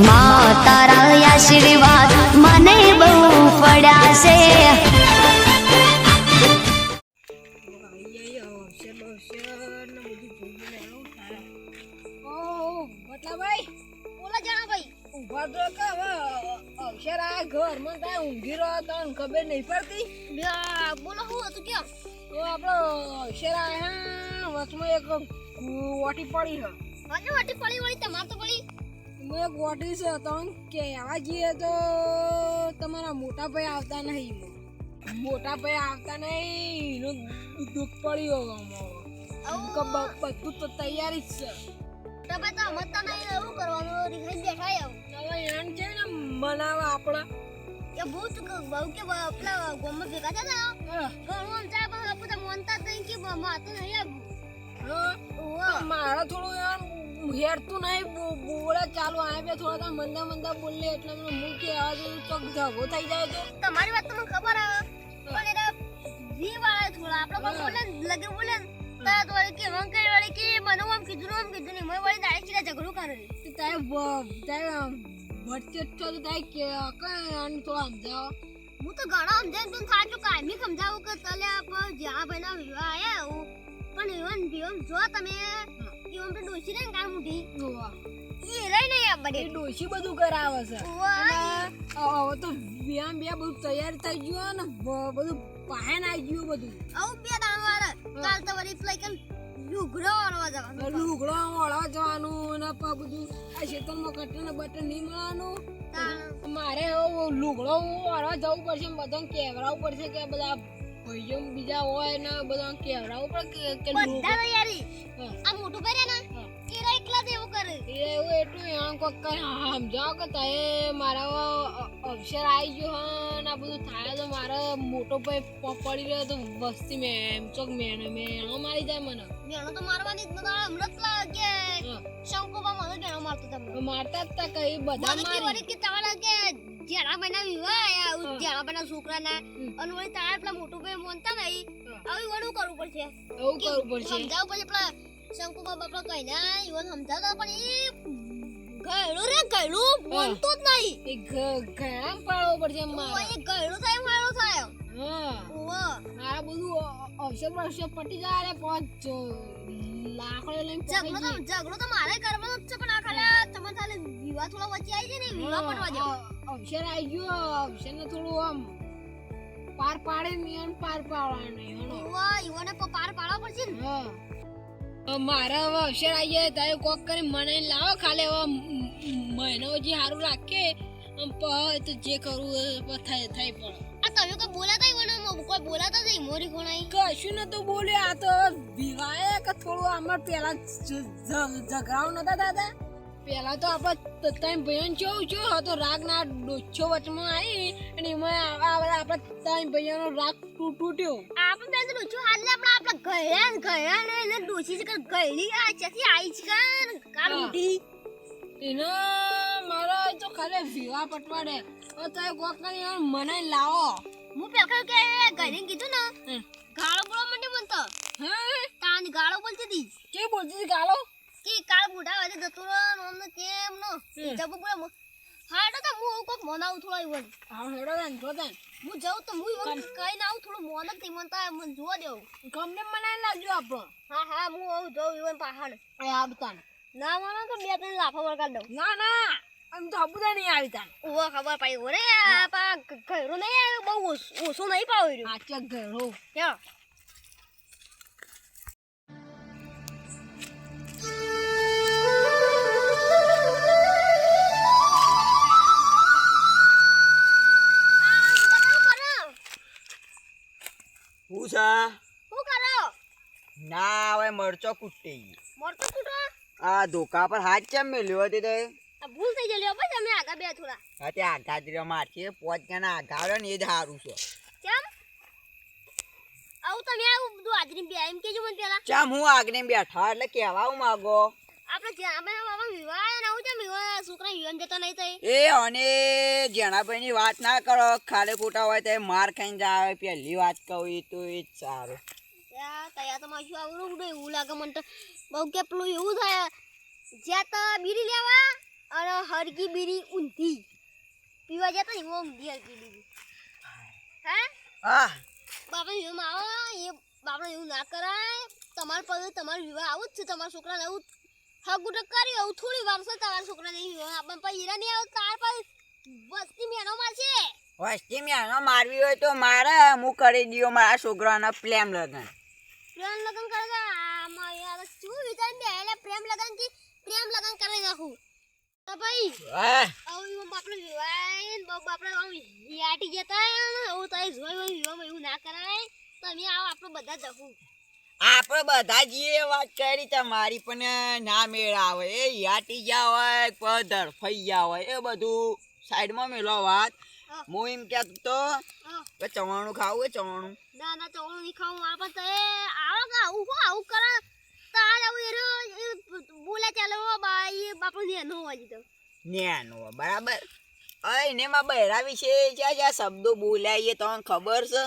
માં તારા આશીર્વાદ મને બહુ પડ્યા છે. ખબર નહીં પડતી. બોલો શું હતું કેમ? તો આપડો અક્ષરા વચમાં એક વાટી પડી છે. મને વાટી પડી વળી તમાર તો પડી. એક વાટી છે તો કહેવા જઈએ તો તમારા મોટા ભાઈ આવતા નહીં. મોટા ભાઈ આવતા નહીં એનું દુઃખ પડ્યો. બધું તો તૈયારી જ છે. તમે તો મતતા નહીં એવું કરવાનું રીખાઈ બેઠા આવ. હવે એમ છે ને મનાવા આપણા એ બહુ કે પેલા ગોમાં ભેગા થયા ઘણું આમ ચા પણ આપણે મોનતા નહીં કે માં તો નહીં આવું. મારા થોડું યાર હેરતું નહીં બોલા ચાલુ આવે થોડા મંદા મંદા બોલે એટલે મને મું કે આવા જેવું ચોક ઝઘો થઈ જાય તો તમારી વાત તો મને ખબર આવે પણ એના વી વાળા થોડા આપણે કોઈ બોલે લગે બોલે તરત વળી કે વંક વળી કે મને આમ કીધું નહીં મેં વળી ડાયરેક્ટ સીધા ઝઘડો કરે. તારે વચ્ચે તો તારે કે આને થોડા સમજાવો. હું તો ઘણા સમજાય તું સાચું કાયમી સમજાવું કે તલે જ્યાં ભાઈના વિવાહ આયા હું પણ એવન ભીવન જો તમે એવન તો ડોસી ને કામ ઉઠી એ રહી નહીં આ બડે ડોસી બધું કરાવે છે. હવે તો વ્યામ બે બધું તૈયાર થઈ ગયું ને બધું પાહેન આવી ગયું બધું. આવું બે દાણ વાળા કાલ તો વળી પ્લે કે લુગડો વાળવા જવાનું. લુગડો વાળવા જવાનું ને બધું આ ખેતરમાં કટન બટન નહીં મળવાનું. મારે લુગડો વાળવા જવું પડશે બધાને કહેવડાવવું પડશે કે બધા ભાઈઓ બીજા હોય ને બધા કહેવડાવવું પડે કે બધા તૈયારી આ મોટું કરે ને એ એકલા જ એવું કરે એવું એટલું એમ કોક સમજાવો કે તે મારા અવસર આવી ગયો હા ને આ બધું થાય તો મારે મોટો ભાઈ પડી રહ્યો તો વસ્તી મેં ચોક મેણો મારી જાય મને. મેણો તો મારવાની જ નતા હમણાં જ લાગે કે શંકુબા મને મેણો મારતો તમને મારતા જ તા કઈ બધા મારી કે તમારા કે જેના ભાઈના વિવાહ આયા જેના ભાઈના છોકરાના અને વળી તારા પેલા મોટું ભાઈ મોનતા નહીં આવી વડું કરવું પડશે. એવું કરવું પડશે સમજાવ પછી પેલા શંકુબા બાપા કઈ ના ઈવન સમજાવતા પણ એ ગયડું રે ગયડું મોનતો જ નહીં. એ ઘણા પાડવો પડશે મારે. એ ગયડું થાય મારો થાય. મારા બધું અવસર પટી જાય રે 5 લાકડો લઈને ઝઘડો તો મારે કરવાનો જ છે પણ આ ખાલી તમે ખાલી વિવાહ થોડો વચ્ચે આવી જાય ને વિવાહ પડવા જાવ. અવસર આવી ગયો અવસર ને થોડું આમ પાર પાડે નિયમ પાર પાડવાનું. ઈવોને પાર પાડવા પડશે ને. મારા હવે અવસર આવી જાય તારે કોક કરી મને લાવો ખાલી હવે મહિનો જે સારું રાખે તો જે કરવું થાય પડે. આ તમે કોઈ બોલાતા કોઈ બોલાતા જ મોરી ખોણાઈ કશું નતું બોલે. આ તો વિવાહે કે થોડું અમાર પેલા ઝઘડાવ નતા દાદા. પેલા તો આપણે ત્રણ ભાઈઓ જો હતો રાગ ના ડોછો વચમાં આવી અને એમાં આપણા ત્રણ ભાઈઓનો રાગ તૂટ્યો. આપણે બે ડોછો હાલે આપણે ગયા ને એને ડોછી છે ગયેલી આ ચાથી આવી છે કાલ ઉઠી એનો મારો તો ખરે વિવાહ પટવાડે તો કોક કરી મને લાવો. હું પેલા કે ગઈને કીધું ને ગાળો બોલવા માંડે મન તો. તાની ગાળો બોલતી હતી. કે બોલતી હતી ગાળો કે કાળ બુઢા વાજે જતો રહો અમને કેમ નો જબુ બોલે હાડો તો હું કોક મનાવું થોડો ઈવન. હા હેડો ને જોતા હું જાઉં તો હું ઈવન કઈ ના આવું થોડું મોન જ મન તો મને જોવા દેવું. ગમને મનાઈ લાગજો આપણો. હા હું આવું જાઉં ઈવન પહાડ એ આવતા ના મને તો બે ત્રણ લાફા વળગાડ દઉં. ના આમ તો અબુદા નહીં આવી તા. ઓવા ખબર પાઈ ઓરે આ પા ઘરો નહીં આવ્યો બહુ ઓછો નહીં પાવ રહ્યો. આચા ઘરો ક્યાં ના હવે મરચો કૂટી મરતો કૂટો આ ધોકા પર હાથ કેમ મેલ્યો હતી તે ભૂલ થઈ ગયેલી ભાઈ તમે આગા બે થોડા. હા તે આઘા જ મારથી 5 જણા આઘા આવ્યો ને એ જ સારું છે. કેમ આવું તમે આવું બધું આજની બે એમ કેજો મને પેલા ચમ હું આગને બેઠા એટલે કેવા હું માગો આપણે જ્યાં બાબા વિવાહ ને આવું છે વિવાહ છોકરા યુવાન જતા નહીં થઈ એ અને જેણાભાઈ ની વાત ના કરો ખાલી ખોટા હોય તો માર ખાઈને જાય પહેલી વાત કહું એ તો એ જ સારું. તૈયાર તો મારું આવું એવું લાગે મને તો બહુ કે પેલું એવું થાય જ્યાં તો બીડી લેવા અને હરકી બીડી ઊંધી પીવા જતા ને એમાં ઊંધી હરકી બીડી હા હા બાપા વિવાહ આવો એ બાપા એવું ના કરાય તમારા પગે તમારો વિવાહ આવું જ છે તમારા છોકરાને આવું હગુટ કરી આવું થોડી વાર છે તમારા છોકરાને વિવાહ આપણને પછી હીરા નહીં આવું તાર પર વસ્તી મેનો મારશે વસ્તી મેનો મારવી હોય તો મારે હું કરી દઉં મારા છોકરાના પ્રેમ લગન પ્રેમ લગન કરે આમાં યાર શું વિચારીને બેહેલા પ્રેમ લગન કરી નાખું તો ભાઈ હા આવું બાપડે વિવાહ બાપડે આમ યાટી જતા આવું તારી જોઈ વિવાહ એવું ના કરાય તમે આવો આપણે બધા જવું આપણે બધા જે વાત કરી તમારી પણ ના મેળ આવે એ યાટી ગયા હોય કોઈ ધરફાઈ ગયા હોય એ બધું સાઈડમાં મેલો વાત હું એમ કહેતો કે ચવાણું ખાવું એ ચવાણું ના ના ચોળું નહીં ખાવું આપણે તો એ આવો કે આવું કરે તાર આવું બોલે ચાલો બાઈ બાપુ નેનો હોય તો નેનો બરાબર એને માં બહેરા વિશે જ્યાં જ્યાં શબ્દો બોલાઈએ તમને ખબર છે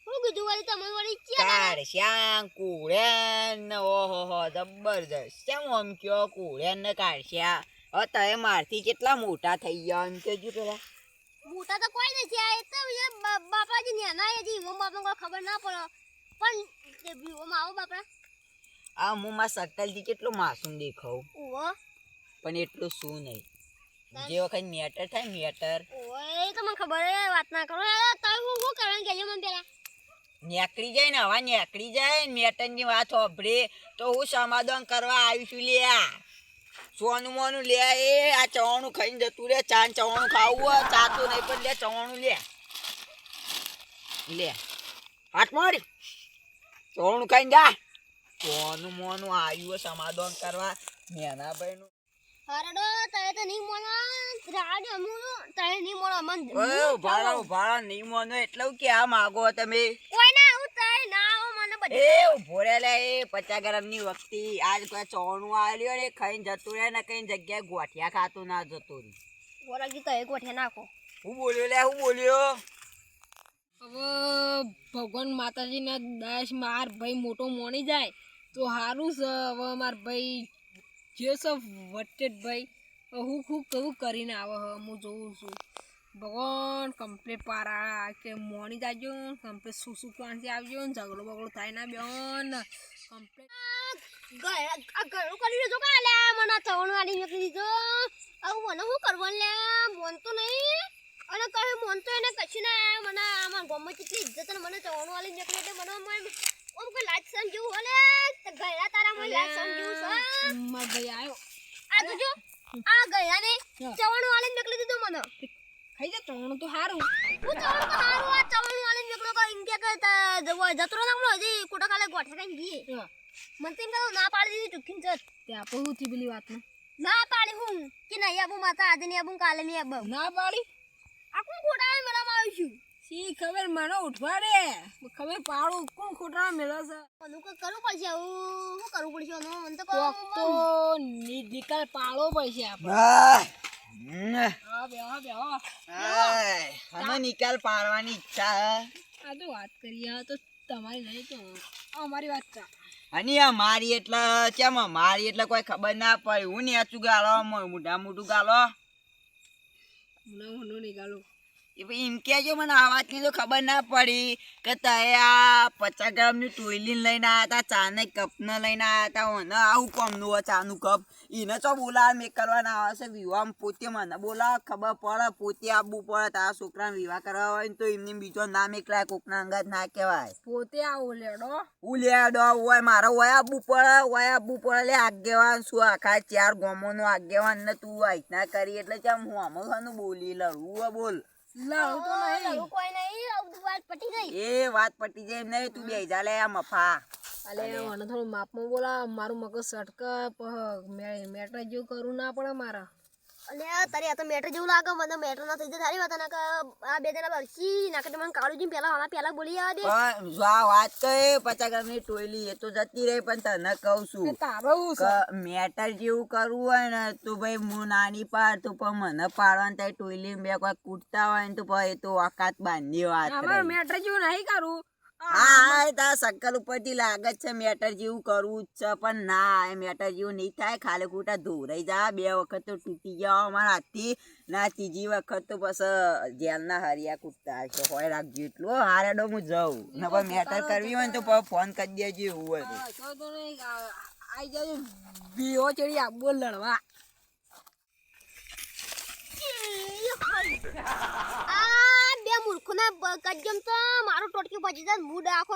હું કીધું વળી તમને વળી ક્યાં કાળશ્યામ કુળેન ઓહો જબરજસ્ત કેમ આમ કયો કુળેન ને કાળશ્યા હવે તમે મારથી કેટલા મોટા થઈ ગયા એમ કેજો પેલા મોટા તો કોઈ નથી આ તો બાપાજી નેના એ જી હું બાપને કોઈ ખબર ના પડે પણ તે વિવોમાં આવો બાપા આ હું માં શકલથી કેટલો માસૂમ દેખાવ ઓહો પણ એટલું શું નહીં જે વખત મેટર થાય મેટર ઓય તો મને ખબર હે વાત ના કરો તાર હું કરવાનું કહેજો મને પેલા નેકળી જાય ને હવા નેકળી જાય મેટરની વાત હોભરે તો હું સમાધાન કરવા આવીશું લ્યા સોનું મોનું લે એ આ ચવાણું ખાઈને જતું રે ચાન ચવાણું ખાવું હોય ચાતું નહીં પણ લે ચવાણું લે હાથ મારી ચવાણું ખાઈને જા સોનું મોનું આવ્યું હોય સમાધાન કરવા મેના ભાઈનું હરડો તારે તો નહીં મોનો રાડ અમુ તારે નહીં મોનો મન ભાડા નહીં મોનો એટલે કે આ માગો તમે કોઈ ના આવું તારે ના આવો મને બધે એ ઉભો રે લે એ 50 ગ્રામની વખતી આજ કોઈ ચોણું આલ્યો ને ખાઈને જતું રહે ને કઈ જગ્યાએ ગોઠિયા ખાતું ના જતું રહે વરગી તો એક ગોઠે નાખો હું બોલ્યો હવે ભગવાન માતાજીના દસ માર ભાઈ મોટો મોણી જાય તો સારું છે હવે માર ભાઈ જે સબ વટેડ ભાઈ હું કેવું કરીને આવે હું જોઉં છું ભગવાન કમ્પ્લેટ પારા કે મોણી જાજો કમ્પ્લેટ શું પ્લાન્ટથી આવજો ને ઝઘડો બગડો થાય ના બેન કમ્પ્લેટ આ ઘણું કરી દીધું કાલે મને ચવણ વાળી મૂકી દીધો આવું મને શું કરવાનું લે મોન તો નહીં અને કહે મોન તો એને કશું ના મને આમાં ગમે કેટલી ઇજ્જત અને મને ચવણ વાળી નીકળી એટલે મને ઓમ કોઈ લાજ સમજવું હોલે ગયા તારા મને લાજ સમજવું છે માર ભાઈ આવ્યો આ તો જો આ ગયા ને ચવણ વાળી નીકળી દીધું મને ખાઈ જા ચણું તો સારું હું ચવણ તો હારું આ ચવણ વાળી નીકળો કો ઇન કે જતરો ના મળો હજી કોટા ખાલે ગોઠે કઈ ગઈ મને તેમ કહો ના પાડી દીધી ચુક્કીન ચત તે આપણે શું થી પેલી વાતને ના પાડી હું કે નહીં આબુ માતા આજે નહીં આબુ કાલે નહીં આબુ ના પાડી આ કોણ ખોટાવે મેળામાં આવ્યું છું સી ખબર મને ઉઠવા દે ખબર પાડું કોણ ખોટા મેળે છે મને કોઈ કરવું પડશે આવું શું કરવું પડશે મને તો કોક તો નિકાલ પાડવો પડશે આપણે અમે નિકાલ પાડવાની ઈચ્છા આ તો વાત કરીએ તો તમારી નહીં તો અમારી વાત ચાલે અને અમારી એટલે કેમ અમારી એટલે કોઈ ખબર ના પડે હું નેચું ગાલો મોટું ગાલો મને નીકાળો એ ભાઈ એમ કહેજો મને આ વાતની તો ખબર ના પડી કે તે આ 50 ગ્રામની ટોયલી લઈને આવ્યા હતા ચાને કપને લઈને આવ્યા હતા મને આવું કોમનું હોય ચાનું કપ એને તો બોલાવ મેં કરવાના આવે છે વિવાહ પોતે મને બોલાવ ખબર પડે પોતે આવવું પડે તારા છોકરાને વિવાહ કરવા હોય ને તો એમને બીજો નામ એકલા કોકના અંગાત ના કહેવાય પોતે આવો લેડો ઉલેડો હોય મારો હોય આવવું પડે લે આગેવાન શું આખા 4 ગામોનો આગેવાન ને તું આઈના કરી એટલે કેમ હું આમાં બોલી લડવું બોલ લાવ તો નહીં કોઈ નહીં આવું વાત પટી ગઈ એ વાત પટી જાય એમ નહીં તું બે જા લે આ મફા અલે મને થોડું માપમાં બોલા મારું મગજ સટકા મેટર જેવું કરવું ના પડે મારા અને તારી આ તો મેટર જેવું લાગે મને મેટર ના થઈ જાય તારી વાત ના આ બે જણા બરસી નાકે મને કાળું જીમ પેલા બોલી આવા દે પણ જો આ વાત કહે 50 ગ્રામની ટોયલી એ તો જતી રહી પણ તને કહું છું તારો કે મેટર જેવું કરવું હોય ને તો ભાઈ હું નાની પાડ તો પણ મને પાડવાનું થાય ટોયલી બે કોઈ કૂટતા હોય ને તો ભાઈ તો વાકાત બાંધી વાત અમારે મેટર જેવું નહીં કરું હા તારા સકલ ઉપરથી લાગે જ છે મેટર જેવું કરવું જ છે પણ ના એ મેટર જેવું નહીં થાય ખાલી ખોટા ધોરાઈ જા 2 વખત તો તૂટી ગયા અમારા હાથથી ના ત્રીજી વખત તો બસ જેલના હરિયા કૂટતા હશે હોય રાખજો એટલું હારેડો હું જાઉં ને પણ મેટર કરવી હોય ને તો ફોન કરી દેજો એવું હોય તો. હા, તો નહીં આઈ જાજો બીઓ ચડી આબો લડવા. આ બે મૂર્ખોના કજમ તો મારો ટોટકી બચી જાય મૂડ આખો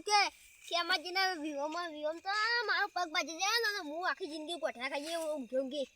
કે શ્યામાજીના વિહોમાં તો મારો પગ બચી જાય ને હું આખી જિંદગી કોઠા ખાઈએ ઊંઘી